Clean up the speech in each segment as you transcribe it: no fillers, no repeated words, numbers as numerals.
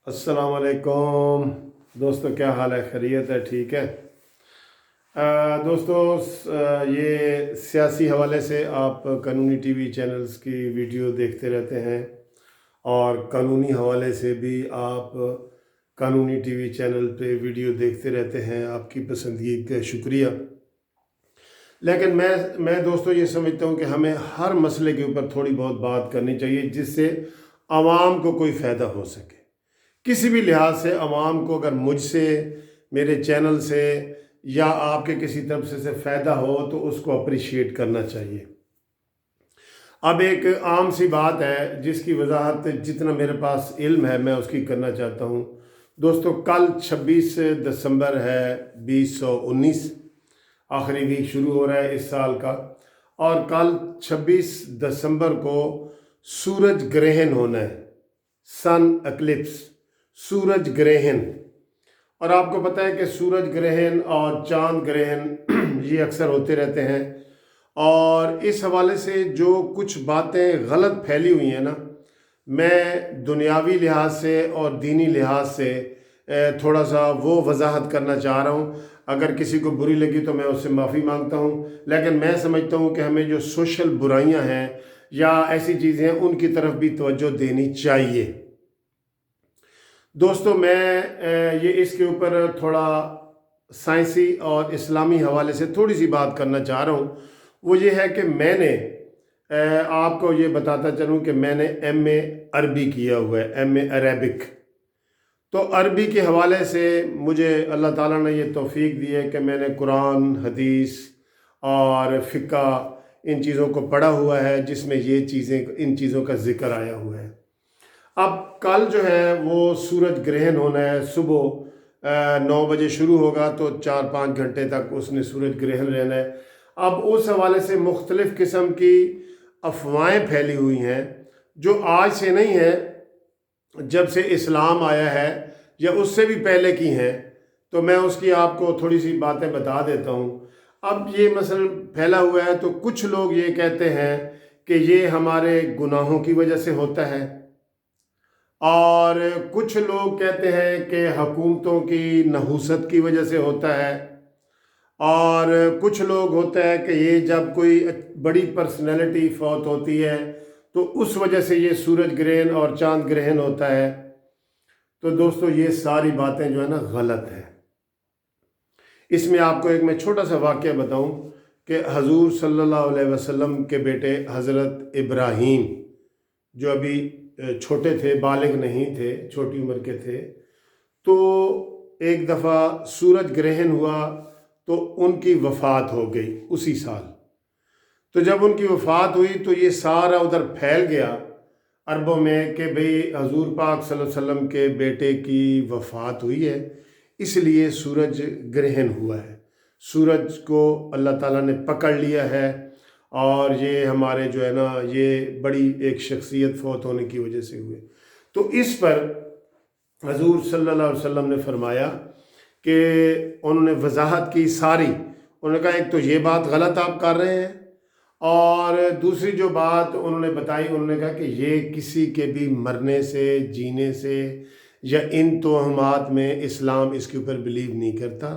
अस्सलाम वालेकुम दोस्तों, क्या हाल है? खैरियत है? ठीक है। दोस्तों, ये सियासी हवाले से आप कानूनी टीवी चैनल्स की वीडियो देखते रहते हैं और कानूनी हवाले से भी आप कानूनी टीवी चैनल पे वीडियो देखते रहते हैं। आपकी पसंदगी का शुक्रिया। लेकिन मैं दोस्तों ये समझता हूँ कि हमें हर मसले के ऊपर थोड़ी बहुत बात करनी चाहिए जिससे आवाम को कोई फ़ायदा हो सके। किसी भी लिहाज से आवाम को अगर मुझसे, मेरे चैनल से या आपके किसी तरफ से फ़ायदा हो तो उसको अप्रिशिएट करना चाहिए। अब एक आम सी बात है जिसकी वजाहत जितना मेरे पास इल्म है मैं उसकी करना चाहता हूँ। दोस्तों, कल 26 दिसंबर है 2019, आखिरी वीक शुरू हो रहा है इस साल का, और कल 26 दिसंबर को सूरज ग्रहण होना है, सन एक्लिप्स, सूरज ग्रहण। और आपको पता है कि सूरज ग्रहण और चांद ग्रहण ये अक्सर होते रहते हैं, और इस हवाले से जो कुछ बातें गलत फैली हुई हैं ना, मैं दुनियावी लिहाज से और दीनी लिहाज से थोड़ा सा वो वजाहत करना चाह रहा हूँ। अगर किसी को बुरी लगी तो मैं उससे माफ़ी मांगता हूँ, लेकिन मैं समझता हूँ कि हमें जो सोशल बुराइयाँ हैं या ऐसी चीज़ें हैं उनकी तरफ भी तवज्जो देनी चाहिए। दोस्तों, मैं ये इसके ऊपर थोड़ा साइंसी और इस्लामी हवाले से थोड़ी सी बात करना चाह रहा हूँ। वो ये है कि मैंने आपको ये बताता चलूँ कि मैंने एमए अरबी किया हुआ है, एमए अरेबिक। तो अरबी के हवाले से मुझे अल्लाह ताला ने ये तौफीक दी है कि मैंने कुरान, हदीस और फ़िक़्ह इन चीज़ों को पढ़ा हुआ है जिसमें ये चीज़ें, इन चीज़ों का ज़िक्र आया हुआ है। अब कल जो है वो सूरज ग्रहण होना है, सुबह 9 बजे शुरू होगा तो 4-5 घंटे तक उसने सूरज ग्रहण रहना है। अब उस हवाले से मुख्तलिफ़ किस्म की अफवाहें फैली हुई हैं जो आज से नहीं है, जब से इस्लाम आया है या उससे भी पहले की हैं। तो मैं उसकी आपको थोड़ी सी बातें बता देता हूँ। अब ये मसला फैला हुआ है तो कुछ लोग ये कहते हैं कि ये हमारे गुनाहों की वजह से होता है, और कुछ लोग कहते हैं कि हुकूमतों की नहूसत की वजह से होता है, और कुछ लोग होता है कि ये जब कोई बड़ी पर्सनैलिटी फौत होती है तो उस वजह से ये सूरज ग्रहण और चांद ग्रहण होता है। तो दोस्तों, ये सारी बातें जो है ना गलत है। इसमें आपको एक मैं छोटा सा वाक़या बताऊं कि हजूर सल्लल्लाहु अलैहि वसल्लम के बेटे हज़रत इब्राहीम, जो अभी छोटे थे, बालिग नहीं थे, छोटी उम्र के थे, तो एक दफ़ा सूरज ग्रहण हुआ तो उनकी वफ़ात हो गई उसी साल। तो जब उनकी वफ़ात हुई तो ये सारा उधर फैल गया अरबों में कि भाई हजूर पाक सल्लल्लाहु अलैहि वसल्लम के बेटे की वफ़ात हुई है, इसलिए सूरज ग्रहण हुआ है। सूरज को अल्लाह ताला ने पकड़ लिया है, और ये हमारे जो है ना, ये बड़ी एक शख्सियत फौत होने की वजह से हुए। तो इस पर हजूर सल्लल्लाहु अलैहि वसल्लम ने फरमाया कि उन्होंने वजाहत की सारी। उन्होंने कहा एक तो ये बात गलत आप कर रहे हैं, और दूसरी जो बात उन्होंने बताई, उन्होंने कहा कि ये किसी के भी मरने से, जीने से या इन तोहमात में इस्लाम इसके ऊपर बिलीव नहीं करता।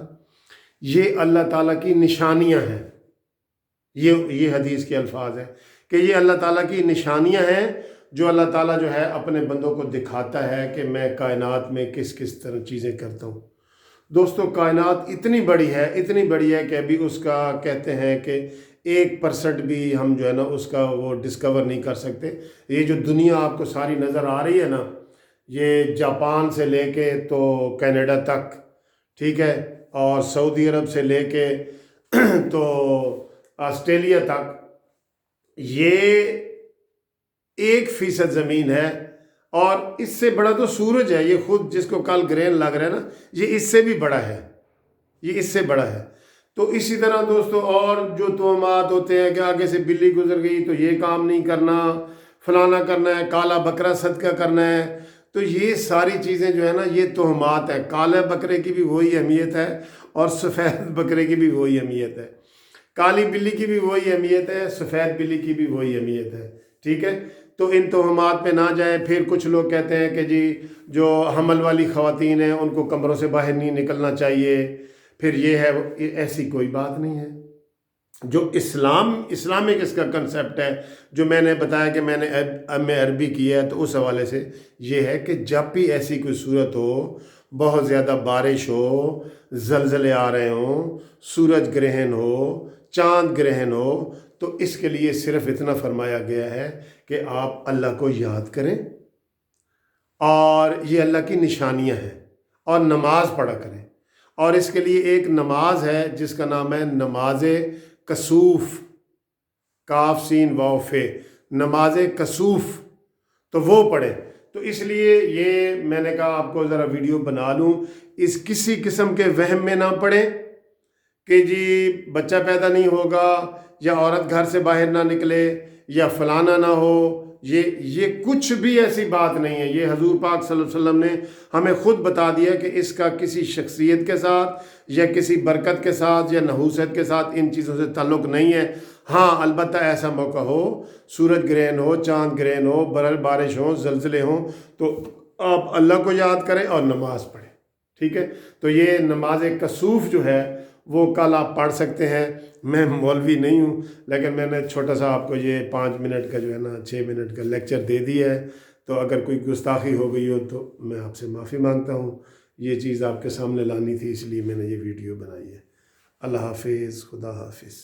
ये अल्लाह ताला की निशानियां हैं। ये हदीस के अल्फाज हैं कि ये अल्लाह ताला की निशानियां हैं जो अल्लाह ताला जो है अपने बंदों को दिखाता है कि मैं कायनात में किस किस तरह चीज़ें करता हूँ। दोस्तों, कायनात इतनी बड़ी है, इतनी बड़ी है कि अभी उसका कहते हैं कि 1% भी हम जो है ना उसका वो डिस्कवर नहीं कर सकते। ये जो दुनिया आपको सारी नज़र आ रही है ना, ये जापान से लेके तो कनाडा तक, ठीक है, और सऊदी अरब से लेके तो ऑस्ट्रेलिया तक, ये 1% ज़मीन है। और इससे बड़ा तो सूरज है, ये खुद जिसको कल ग्रहण लग रहा है ना, ये इससे भी बड़ा है, ये इससे बड़ा है। तो इसी तरह दोस्तों, और जो तोहमात होते हैं कि आगे से बिल्ली गुजर गई तो ये काम नहीं करना, फलाना करना है, काला बकरा सदका करना है, तो ये सारी चीज़ें जो है ना ये तोहमात है। काले बकरे की भी वही अहमियत है और सफ़ेद बकरे की भी वही अहमियत है, काली बिल्ली की भी वही अहमियत है, सफ़ेद बिल्ली की भी वही अहमियत है, ठीक है। تو ان توہمات پہ نہ جائیں۔ پھر کچھ لوگ کہتے ہیں کہ جی جو حمل والی خواتین ہیں ان کو کمروں سے باہر نہیں نکلنا چاہیے، پھر یہ ہے ایسی کوئی بات نہیں ہے۔ جو اسلامک اس کا کنسیپٹ ہے، جو میں نے بتایا کہ میں نے عربی کی ہے، تو اس حوالے سے یہ ہے کہ جب بھی ایسی کوئی صورت ہو، بہت زیادہ بارش ہو، زلزلے آ رہے ہوں، سورج گرہن ہو، چاند گرہن ہو، تو اس کے لیے صرف اتنا فرمایا گیا ہے کہ آپ اللہ کو یاد کریں، اور یہ اللہ کی نشانیاں ہیں، اور نماز پڑھا کریں۔ اور اس کے لیے ایک نماز ہے جس کا نام ہے نماز کسوف، کاف سین واو فے، نماز کسوف، تو وہ پڑھیں۔ تو اس لیے یہ میں نے کہا آپ کو ذرا ویڈیو بنا لوں، اس کسی قسم کے وہم میں نہ پڑیں کہ جی بچہ پیدا نہیں ہوگا، یا عورت گھر سے باہر نہ نکلے، یا فلانا نہ ہو، یہ کچھ بھی ایسی بات نہیں ہے۔ یہ حضور پاک صلی اللہ علیہ وسلم نے ہمیں خود بتا دیا کہ اس کا کسی شخصیت کے ساتھ یا کسی برکت کے ساتھ یا نحوست کے ساتھ ان چیزوں سے تعلق نہیں ہے۔ ہاں البتہ ایسا موقع ہو، سورج گرہن ہو، چاند گرہن ہو، بارش ہو، زلزلے ہوں، تو آپ اللہ کو یاد کریں اور نماز پڑھیں، ٹھیک ہے۔ تو یہ نماز کسوف جو ہے وہ کل آپ پڑھ سکتے ہیں۔ میں مولوی نہیں ہوں، لیکن میں نے چھوٹا سا آپ کو یہ 5 منٹ کا جو ہے نا 6 منٹ کا لیکچر دے دیا ہے، تو اگر کوئی گستاخی ہو گئی ہو تو میں آپ سے معافی مانگتا ہوں۔ یہ چیز آپ کے سامنے لانی تھی، اس لیے میں نے یہ ویڈیو بنائی ہے۔ اللہ حافظ، خدا حافظ۔